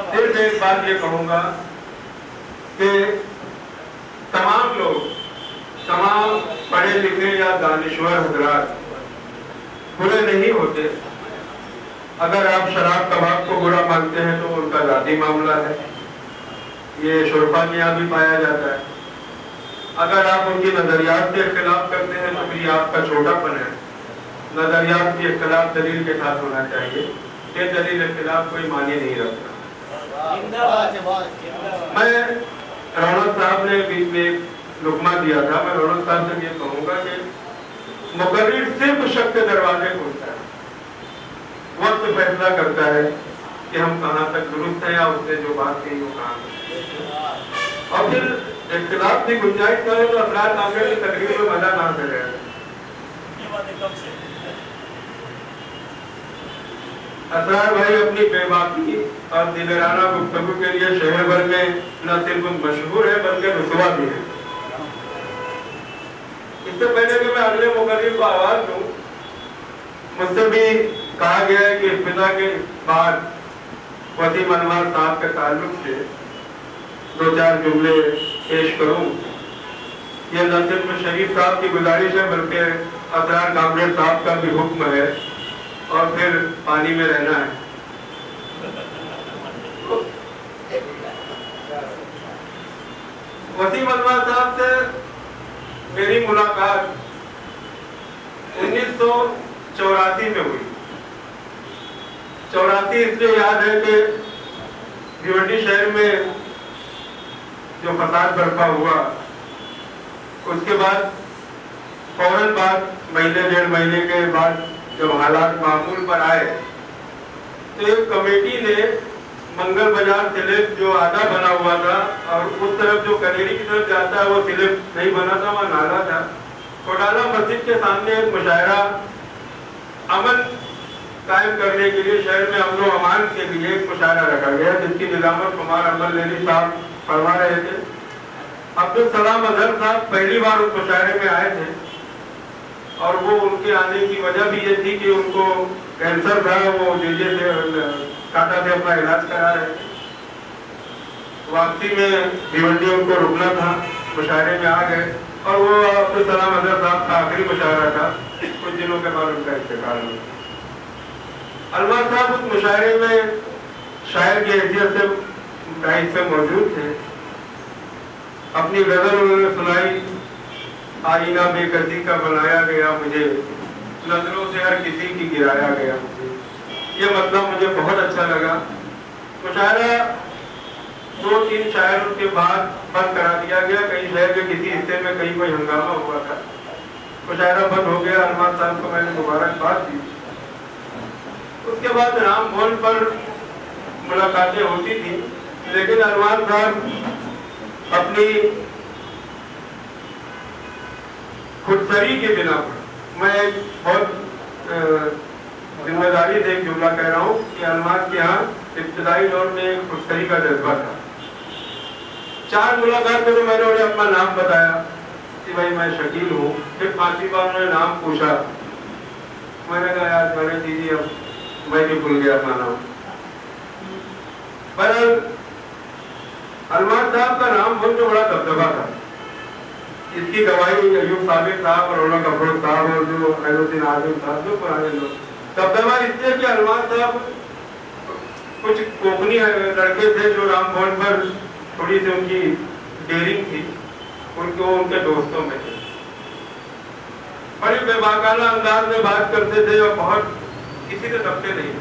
सिर्फ एक बात ये कहूंगा कि तमाम लोग, तमाम पढ़े लिखे या दानिश्वर हजरात बुरे नहीं होते। अगर आप शराब कबाब को बुरा मानते हैं तो उनका जाती मामला है, ये शुरफा के यहाँ भी पाया जाता है। अगर आप उनकी नजरियात के खिलाफ करते हैं तो फिर आपका छोटापन है। नजरियात के खिलाफ दलील के साथ होना चाहिए, ये दलील के खिलाफ कोई मानी नहीं रखता। मैं रौनक साहब ने बीच में लुकमा दिया था, मैं रौनक साहब से ये कहूंगा कि मुकर्रिर सिर्फ शक के दरवाजे खोलता है, वक्त फैसला करता है कि हम कहाँ तक दुरुस्त हैं या उसने जो बात कही वो कहाँ। और फिर इख्तिलाफ की गुंजाइश करे तो अफराद काफिर की तकरीर में मजा ना करे। असरार भाई अपनी बेबाकी और दिलराना गुफ्तगू के लिए शहर भर में न सिर्फ मशहूर है बल्कि रुसवा भी है। इससे पहले कि मैं अगले मुकर्रिर को आवाज दूं, मुझसे भी कहा गया है कि इफ्तिताह के बाद वसीम अनवर साहब के ताल्लुक से दो चार जुमले पेश करूं। यह न सिर्फ शरीफ साहब की गुजारिश है बल्कि असरार कामरेड साहब का भी हुक्म है और फिर पानी में रहना है। वसीम अनवर साहब से मेरी मुलाकात 1984 में हुई। 84 इसलिए याद है कि भिवंडी शहर में जो फसाद बर्पा हुआ, उसके बाद फौरन बाद महीने डेढ़ महीने के बाद जब हालात मामूल पर आए तो एक कमेटी ने मंगल बाजार स्लिप जो आधा बना हुआ था और उस तरफ जो कनेरी की तरफ जाता है वो स्लिप नहीं बना था, वहाँ नाला था। कोटाला मस्जिद के सामने एक मुशायरा अमन कायम करने के लिए, शहर में अमन व अमान के लिए एक मुशायरा रखा गया जिसकी निजामत कुमार अमल लेनी साहब फरमा रहे थे। अब्दुल सलाम अजहर साहब पहली बार उस मुशायरे में आए थे और वो उनके आने की वजह भी ये थी कि उनको कैंसर था, वो जेजे से काटा से अपना इलाज करा रहे थे। वापसी में भिवंडी उनको रुकना था, मुशायरे में आ गए और वो अब्दुल सलाम अजहर साहब का आखिरी मुशायरा था। कुछ दिनों के बाद उनका इंतकाल हुआ। अनवर साहब उस मुशायरे में शायर की हैसियत से मौजूद थे। अपनी गजल उन्होंने सुनाई, आईना बेकसी का बनाया गया मुझे, नजरों से हर किसी की गिराया गया मुझे। ये मतलब मुझे बहुत अच्छा लगा। मुशायरा 2-3 शायरों के बाद बंद करा दिया गया। कहीं शहर के किसी हिस्से में कहीं कोई हंगामा हुआ था, मुशायरा बंद हो गया। अनवर साहब को मैंने मुबारकबाद दी। उसके बाद राम भवन पर मुलाकातें होती थी, लेकिन अनवर साहब अपनी खुदसरी के बिना पर, मैं एक बहुत जिम्मेदारी से एक जुमला कह रहा हूँ कि अनवर के यहाँ इब्तदाई दौर में एक खुदसरी का जज्बा था। 4 मुलाकात में तो मैंने उन्हें अपना नाम बताया कि भाई मैं शकील हूँ। फिर 5वीं बार उन्होंने नाम पूछा, मैंने कहा यार मैंने दीदी अब मैं भी भूल गया अपना नाम। पर अनवर साहब का नाम मुझे बड़ा दबदबा था। इसकी गवाही अयूब साबिर साहब और रौनक अफरोज साहब और जो खैरुद्दीन आजम साहब, जो पुराने लोग। दबदबा इसलिए कि अनवर साहब कुछ कोकनी लड़के थे जो राम भवन पर थोड़ी सी उनकी डेयरिंग थी, उनको उनके दोस्तों में थे। बड़े बेबाकाना अंदाज में बात करते थे और बहुत किसी से दबते नहीं।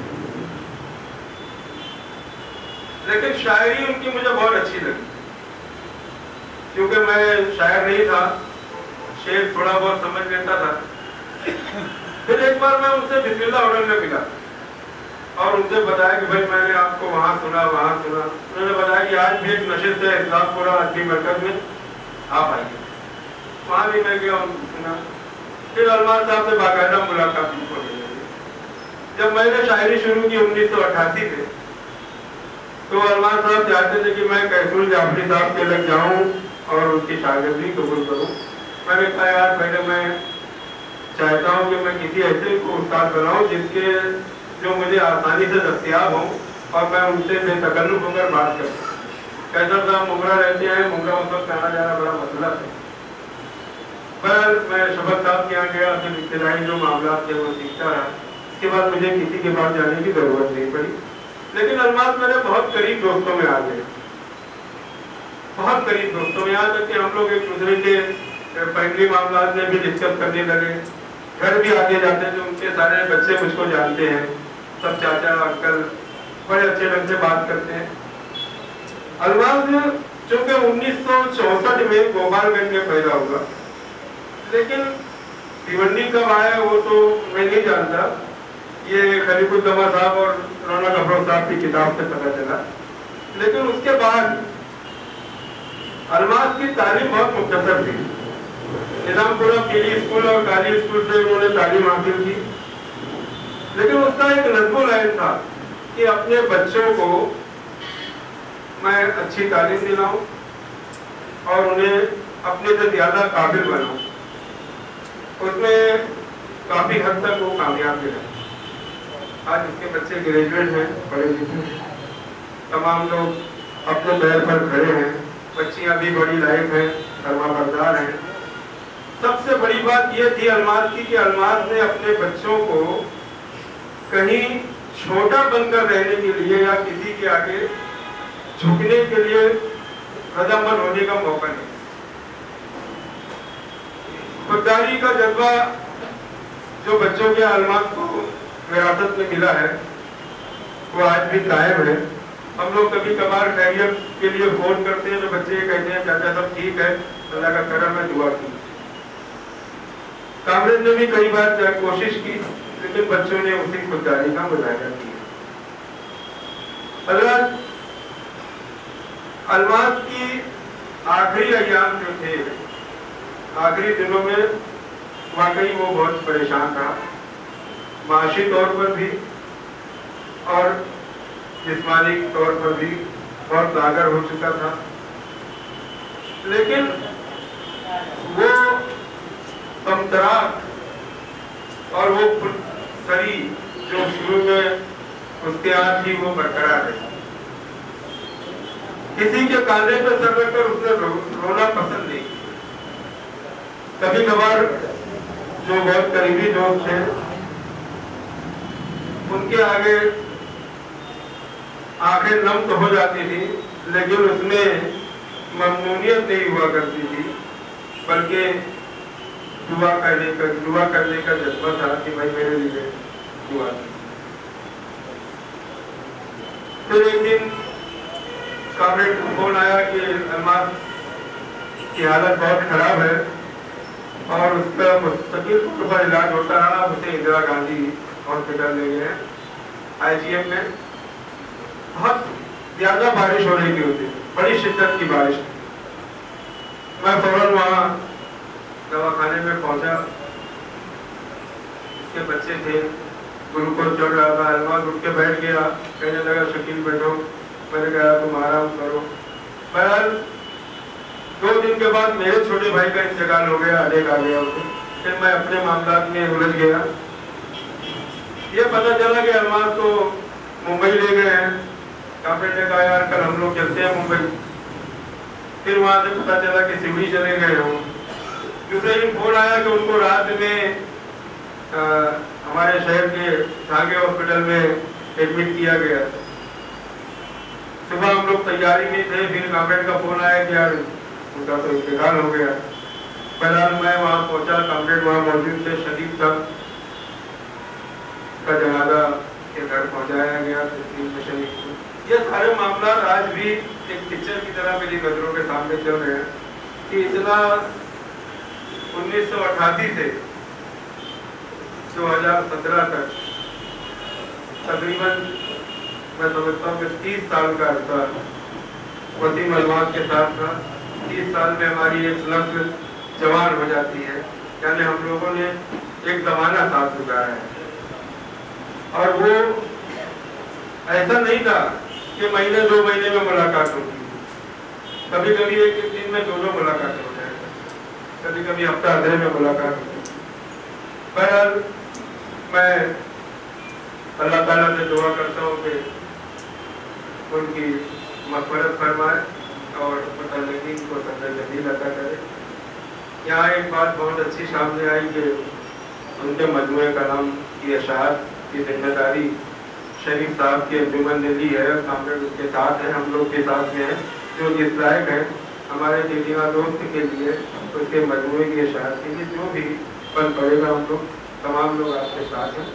लेकिन शायरी उनकी मुझे बहुत अच्छी लगी, क्योंकि मैं शायर नहीं था, शेर थोड़ा बहुत समझ लेता था। फिर एक बार मैं उनसे बिस्मिल्लाह होटल में मिला। और उनसे बताया कि भाई मैंने आपको वहाँ सुना वहाँ सुना। उन्होंने बताया कि आज भी एक नशे से इस्लामपुरा अड्डी मरकज में आप आइए। वहाँ भी मैं गया, सुना। फिर अलमार साहब से बाकायदा मुलाकात हो गई। जब मैंने शायरी शुरू की 1988 में, तो अलमार साहब चाहते थे कि मैं कैसूर जाफरी साहब के लग जाऊँ और उनकी शागिर्दी कबूल करूँ। मैंने कहा यार पहले मैं चाहता हूँ कि मैं किसी ऐसे को उस्ताद बनाऊँ जिसके जो मुझे आसानी से दस्तियाब हों और मैं उनसे बेतकल्लुफ़ होकर बात करूँ। कैसर साहब मुगरा रहते हैं, मुगरा उस वक्त आना जाना बड़ा मसला है। पर मैं शबत साहब के यहाँ गया, फिर इब्तिदाई जो मामला थे वो सीखता रहा। इसके बाद मुझे किसी के पास जाने की जरूरत नहीं पड़ी। लेकिन अलमास मेरे बहुत करीब दोस्तों में आ गए, बहुत करीब दोस्तों में, यहाँ तक कि हम लोग एक दूसरे के फैमिली मामला में भी डिस्कस करने लगे। घर भी आगे जाते हैं तो उनके सारे बच्चे मुझको जानते हैं, सब चाचा अंकल बड़े अच्छे ढंग से बात करते हैं। अलमास चूंकि 1964 में गोपालगंज में पैदा हुआ, लेकिन भिवंडी कब आया वो तो मैं नहीं जानता। ये खलीफुद्दौला साहब और रौनक अफरोज साहब की किताब से पता चला। लेकिन उसके बाद अलमास की तालीम बहुत मुख्तसर थी। निजामपुरा पीली स्कूल और काली स्कूल से उन्होंने तालीम हासिल की। लेकिन उसका एक नज़्म लाइन था कि अपने बच्चों को मैं अच्छी तालीम दिलाऊं और उन्हें अपने से ज्यादा काबिल बनाऊं। उसमें काफी हद तक वो कामयाब भी रहे। आज उसके बच्चे ग्रेजुएट हैं, पढ़े लिखे हैं, तमाम लोग अपने पैर पर खड़े हैं, बच्चियां भी बड़ी लायक हैं, फरमाबरदार हैं। सबसे बड़ी बात यह थी अलमास की कि अलमास ने अपने बच्चों को कहीं छोटा बनकर रहने के लिए या किसी के आगे झुकने के लिए रजामंद होने का मौका नहीं। खुददारी का जज्बा जो बच्चों के अलमास को विरासत में मिला है वो आज भी कायम है। हम लोग कभी कभार खैरियत के लिए फोन करते हैं तो बच्चे कहते हैं चाचा सब ठीक है, अल्लाह का करम है, दुआ की। कामरेज ने भी कई बार कोशिश की, लेकिन बच्चों ने उसी खुददारी का मुजाहिरा किया। हज़रत अलमास की आखिरी अय्याम जो थे, आखिरी दिनों में वाकई वो बहुत परेशान था, माशी तौर पर भी और जिस्मानी तौर पर भी बहुत लागर हो चुका था। लेकिन वो तमतराक और वो सरी जो शुरू में उसके आज ही वो बरकरार है। किसी के कांधे पर सर रखकर उसने रोना पसंद नहीं। कभी कभार जो बहुत करीबी दोस्त थे उनके आगे आंखें नम तो हो जाती थी, लेकिन उसमें ममनूनियत नहीं हुआ करती थी, बल्कि दुआ करने का जज्बा था कि भाई मेरे लिए दुआ की। फिर एक दिन कामरेड को फोन आया कि अलमास की हालत बहुत खराब है और उसका मुस्तकिल तौर पर इलाज होता रहा। उसे इंदिरा गांधी हॉस्पिटल ले गए IGM में। बहुत ज्यादा बारिश हो रही थी, बड़ी शिद्दत की बारिश। मैं फौरन वहाँ दवाखाने में पहुंचा। उसके बच्चे थे, ग्लूकोज चढ़ रहा था। अलमास उठ के बैठ गया, कहने लगा शकील बैठो। मैंने कहा तुम आराम करो। बहरहाल 2 दिन के बाद मेरे छोटे भाई का इंतकाल हो गया, अटैक आ गया उसे। फिर मैं अपने मामलात में उलझ गया। ये पता चला कि अलमास को मुंबई ले गए हैं। काफी ने कहा यार कल हम लोग चलते हैं मुंबई। फिर वहां से पता चला कि सिवनी चले गए हो। दूसरे दिन फोन आया कि उनको रात में हमारे शहर के धागे हॉस्पिटल में एडमिट किया गया। सुबह हम लोग तैयारी में थे, फिर कामरेड का फोन आया कि यार उनका तो इंतकाल हो गया। बहरहाल मैं वहाँ पहुंचा, कामरेड वहाँ मौजूद थे। शरीफ साहब का जनाजा के घर पहुंचाया गया। ये सारे मामला आज भी एक पिक्चर की तरह मेरी नजरों के सामने चल रहे हैं कि इतना 1988 से 2017 तक तकरीबन मैं समझता हूँ कि 30 साल का अर्सा वसीम अलवाक के साथ था। 30 साल में हमारी एक नस्ल जवान हो जाती है, यानी हम लोगों ने एक जमाना साथ गुजारा है। और वो ऐसा नहीं था कि महीने 2 महीने में मुलाकात होती, कभी कभी एक दिन में 2 मुलाकातें हो जाए, कभी कभी हफ्ता आधे में मुलाकात होती। बहरहाल मैं अल्लाह ताला से दुआ करता हूँ कि उनकी मग़फ़िरत फरमाए और मुतल्लिक़ीन को सज़ा जमील अता करे। यहाँ एक बात बहुत अच्छी सामने आई कि उनके मजमूए का नाम की अशात की जिम्मेदारी शरीफ साहब की अंजुमन ने ली है। कामरेड उसके साथ हैं, हम लोग के साथ में हैं, जो इस लायक है हमारे दीदिया दोस्त के लिए उसके मजमूए की अशात के लिए जो भी फल पड़ेगा हम लोग तमाम लोग आपके साथ हैं।